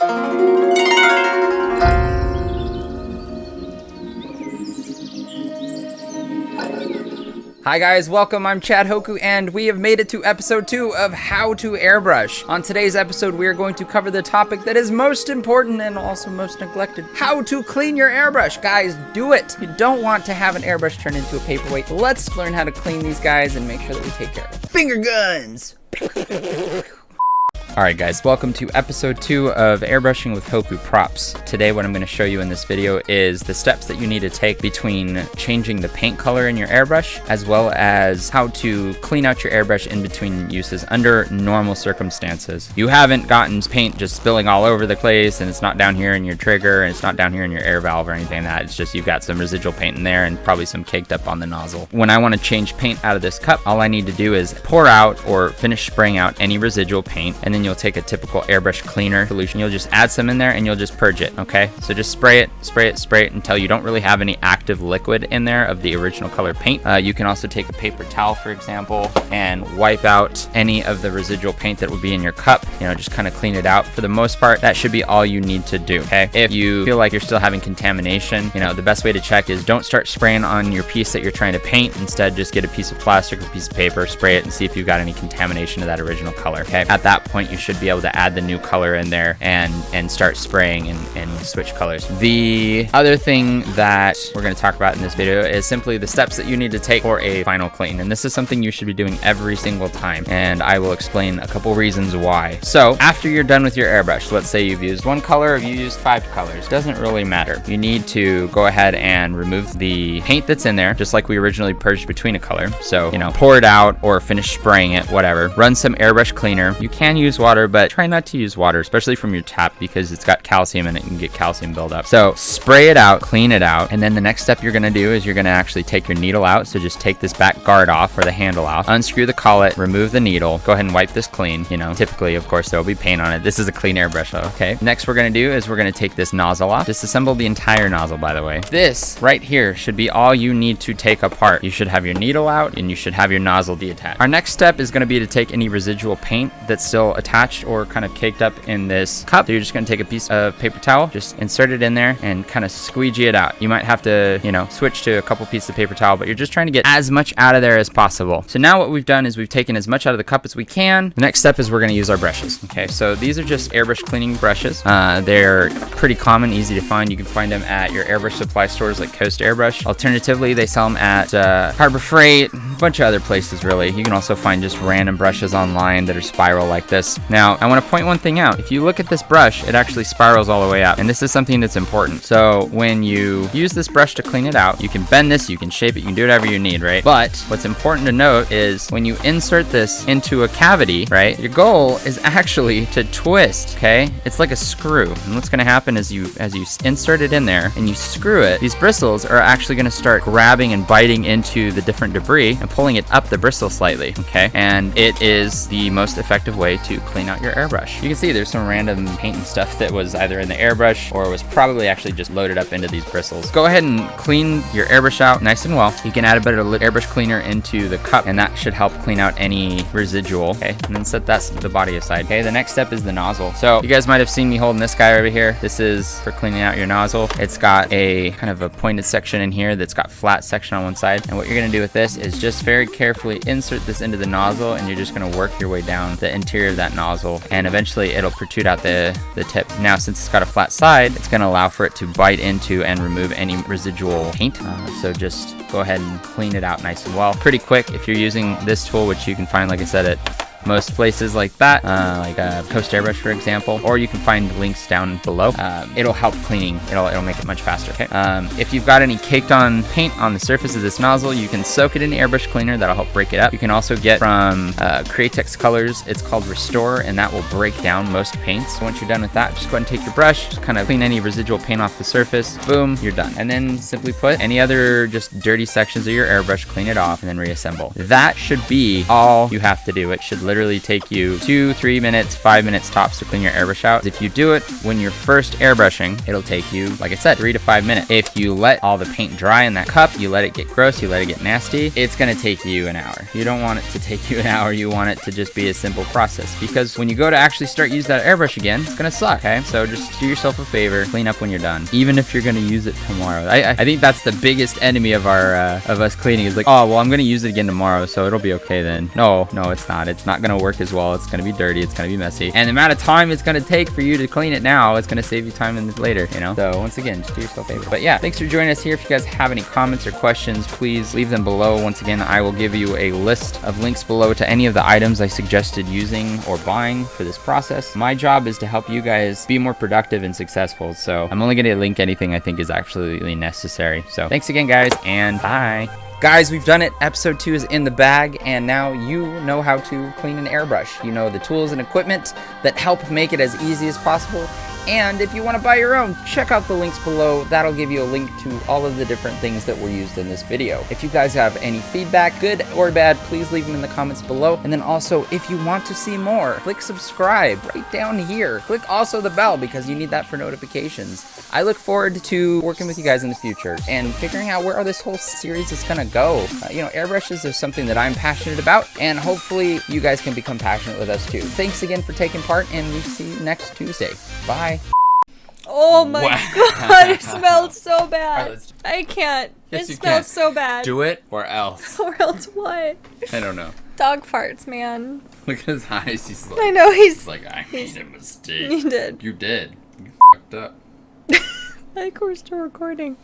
Hi guys, welcome. I'm Chad Hoku, and we have made it to episode 2 of How to Airbrush. On today's episode, we are going to cover the topic that is most important and also most neglected: how to clean your airbrush. Guys, do it. You don't want to have an airbrush turn into a paperweight. Let's learn how to clean these guys and make sure that we take care of them. Finger guns! Alright guys, welcome to episode 2 of Airbrushing with HokuProps. Today what I'm going to show you in this video is the steps that you need to take between changing the paint color in your airbrush, as well as how to clean out your airbrush in between uses under normal circumstances. You haven't gotten paint just spilling all over the place, and it's not down here in your trigger, and it's not down here in your air valve or anything like that. It's just you've got some residual paint in there and probably some caked up on the nozzle. When I want to change paint out of this cup, all I need to do is pour out or finish spraying out any residual paint, and then you'll take a typical airbrush cleaner solution. You'll just add some in there and you'll just purge it, okay? So just spray it until you don't really have any active liquid in there of the original color paint. You can also take a paper towel, for example, and wipe out any of the residual paint that would be in your cup. You know, just kind of clean it out. For the most part, that should be all you need to do, okay? If you feel like you're still having contamination, you know, the best way to check is don't start spraying on your piece that you're trying to paint. Instead, just get a piece of plastic or a piece of paper, spray it, and see if you've got any contamination of that original color, okay? At that point, you should be able to add the new color in there and start spraying and switch colors. The other thing that we're going to talk about in this video is simply the steps that you need to take for a final clean, and this is something you should be doing every single time, and I will explain a couple reasons why. So after you're done with your airbrush, let's say you've used one color or you used 5 colors, doesn't really matter. You need to go ahead and remove the paint that's in there, just like we originally purged between a color. So, you know, pour it out or finish spraying it, whatever. Run some airbrush cleaner. You can use water, but try not to use water, especially from your tap, because it's got calcium in it. You can get calcium buildup. So spray it out, clean it out, and then the next step you're going to do is you're going to actually take your needle out. So just take this back guard off, or the handle off, unscrew the collet, remove the needle, go ahead and wipe this clean. You know, typically, of course, there'll be paint on it. This is a clean airbrush though, okay? Next we're going to do is we're going to take this nozzle off. Disassemble the entire nozzle, by the way. This right here should be all you need to take apart. You should have your needle out and you should have your nozzle detached. Our next step is going to be to take any residual paint that's still attached or kind of caked up in this cup. So you're just going to take a piece of paper towel, just insert it in there and kind of squeegee it out. You might have to, you know, switch to a couple pieces of paper towel, but you're just trying to get as much out of there as possible. So now what we've done is we've taken as much out of the cup as we can. The next step is we're going to use our brushes. Okay, so these are just airbrush cleaning brushes. They're pretty common, easy to find. You can find them at your airbrush supply stores like Coast Airbrush. Alternatively, they sell them at Harbor Freight, a bunch of other places really. You can also find just random brushes online that are spiral like this. Now, I want to point one thing out. If you look at this brush, it actually spirals all the way up, and this is something that's important. So when you use this brush to clean it out, you can bend this, you can shape it, you can do whatever you need, right? But what's important to note is when you insert this into a cavity, right, your goal is actually to twist, okay? It's like a screw, and what's going to happen is as you insert it in there and you screw it, these bristles are actually going to start grabbing and biting into the different debris and pulling it up the bristle slightly, okay? And it is the most effective way to clean out your airbrush. You can see there's some random paint and stuff that was either in the airbrush or was probably actually just loaded up into these bristles. Go ahead and clean your airbrush out nice and well. You can add a bit of airbrush cleaner into the cup, and that should help clean out any residual, okay? And then set the body aside. Okay, the next step is the nozzle. So you guys might have seen me holding this guy over here. This is for cleaning out your nozzle. It's got a kind of a pointed section in here that's got flat section on one side, and what you're going to do with this is just very carefully insert this into the nozzle, and you're just going to work your way down the interior of that nozzle, and eventually it'll protrude out the tip. Now, since it's got a flat side, it's going to allow for it to bite into and remove any residual paint. So just go ahead and clean it out nice and well. Pretty quick if you're using this tool, which you can find, like I said, at most places like that, like Coast Airbrush, for example, or you can find links down below. It'll help cleaning. It'll make it much faster, okay? If you've got any caked on paint on the surface of this nozzle, you can soak it in airbrush cleaner. That'll help break it up. You can also get from Createx Colors, it's called Restore, and that will break down most paints. So once you're done with that, just go ahead and take your brush, just kind of clean any residual paint off the surface. Boom, you're done. And then simply put any other just dirty sections of your airbrush, clean it off, and then reassemble. That should be all you have to do. It should literally take you 2-3 minutes, 5 minutes tops to clean your airbrush out. If you do it when you're first airbrushing, it'll take you, like I said, 3 to 5 minutes. If you let all the paint dry in that cup, you let it get gross, you let it get nasty, it's gonna take you an hour. You don't want it to take you an hour, you want it to just be a simple process, because when you go to actually start use that airbrush again, it's gonna suck, okay? So just do yourself a favor, clean up when you're done, even if you're gonna use it tomorrow. I think that's the biggest enemy of our of us cleaning, is like, oh well, I'm gonna use it again tomorrow, so it'll be okay then. No, it's not. It's not gonna work as well. It's gonna be dirty, it's gonna be messy, and the amount of time it's gonna take for you to clean it now, it's gonna save you time in the later, you know? So once again, just do yourself a favor. But yeah, thanks for joining us here. If you guys have any comments or questions, please leave them below. Once again, I will give you a list of links below to any of the items I suggested using or buying for this process. My job is to help you guys be more productive and successful, so I'm only gonna link anything I think is absolutely necessary. So thanks again, guys, and bye. Guys, we've done it. Episode 2 is in the bag, and now you know how to clean an airbrush. You know the tools and equipment that help make it as easy as possible. And if you want to buy your own, check out the links below. That'll give you a link to all of the different things that were used in this video. If you guys have any feedback, good or bad, please leave them in the comments below. And then also, if you want to see more, click subscribe right down here. Click also the bell, because you need that for notifications. I look forward to working with you guys in the future and figuring out where this whole series is gonna go. You know, airbrushes is something that I'm passionate about, and hopefully you guys can become passionate with us too. Thanks again for taking part, and we'll see you next Tuesday. Bye. Oh my god, it smells so bad. Right, I can't. Yes, it smells so bad. Do it or else. Or else what? I don't know. Dog farts, man. Look at his eyes. He's like, I know, he's like, I made a mistake. You did. You did. You fucked up. I think we're still recording.